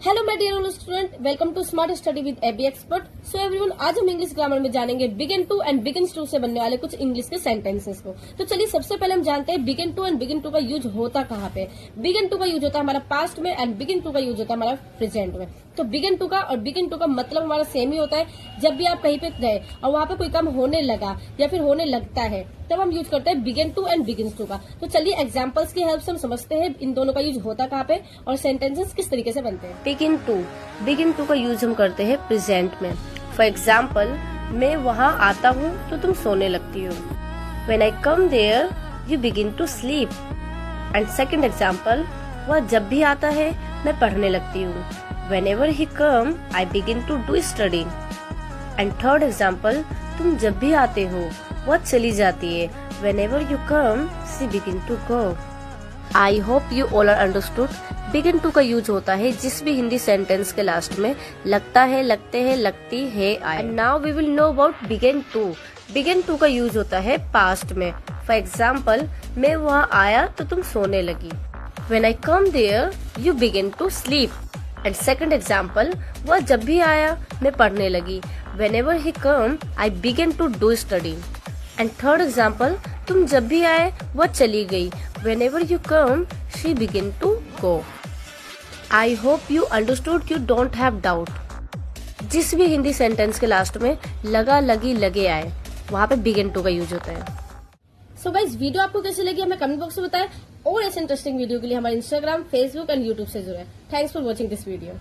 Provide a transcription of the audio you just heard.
Hello my dear student, welcome to smart study with AB expert. So everyone, आज हम English grammar में जानेंगे begin to and begins to से बनने वाले कुछ इंग्लिश के सेंटेंसेस को। तो चलिए सबसे पहले हम जानते हैं begin to and begin to का यूज होता कहाँ पे। बिगिन टू का यूज होता है हमारा पास्ट में एंड बिगिन टू का यूज होता है हमारा प्रेजेंट में। तो बिगिन टू का और बिगिन टू का मतलब हमारा सेम ही होता है। जब भी आप कहीं पे गए और वहाँ पे कोई काम होने लगा या फिर होने लगता है तब हम यूज करते हैं begin to and begins to का। तो चलिए एग्जांपल्स की हेल्प से हम समझते हैं इन दोनों का यूज होता कहाँ पे और सेंटेंसेस किस तरीके से बनते हैं। बिगिन टू का यूज हम करते हैं प्रेजेंट में। फॉर एग्जाम्पल, मैं वहाँ आता हूँ तो तुम सोने लगती हो। When I come there, you begin to sleep. And second example, वह जब भी आता है मैं पढ़ने लगती हूँ। Whenever he come, I begin to do studying. And third example, तुम जब भी आते हो वह चली जाती है। Whenever you come, she begin to go. I hope you all are understood. Begin to का यूज होता है जिस भी हिंदी सेंटेंस के लास्ट में लगता है, लगते हैं, लगती है आए। Now we will know about begin to. Begin to का यूज होता है पास्ट में। फॉर एग्जाम्पल, मैं वहाँ आया तो तुम सोने लगी। When I come there, you begin to sleep. And second example, वह जब भी आया मैं पढ़ने लगी। Whenever he come, I begin to do studying. And third example, तुम जब भी आए वह चली गई। Whenever you come, she begin to go. I hope you understood. You don't have doubt. जिस भी हिंदी सेंटेंस के लास्ट में लगा, लगी, लगे आए वहाँ पे बिगिन टू का यूज होता है। सो गाइस, वीडियो आपको कैसी लगी हमें कमेंट बॉक्स में बताएं और ऐसे इंटरेस्टिंग वीडियो के लिए हमारे इंस्टाग्राम, फेसबुक एंड यूट्यूब से जुड़े। Thanks for watching this video.